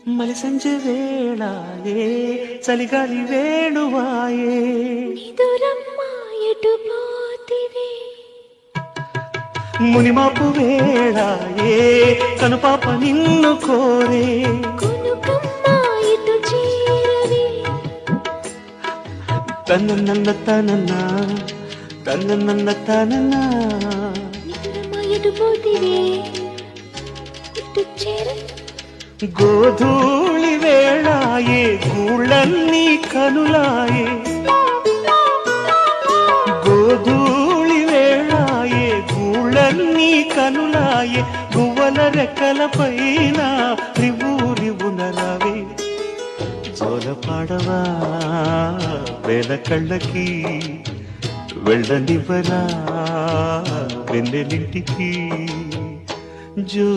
మలి సంజె వేళాయే చలిగాలి వేణువాయే నిదురమ్మ ఎటు పోతివే మునిమాపు వేళాయే కనుపాప నిన్ను కోరే కొనుకమ్మ ఇటు చేరవే తనన్న తనన్న తనన్న తనన్న నిదురమ్మ ఎటు పోతివే ఇటు చేరవే గోధూళి వేళాయే గూళ్ళన్నీ కనులాయే గోధూళి వేళాయే గూళ్ళన్నీ కనులాయే గువ్వల రెక్కల పైన రివ్వు రివ్వునరావే జోల పాడవా వేల కళ్ళకి వెళ్ళనివ్వరా వెన్నెలింటికి జో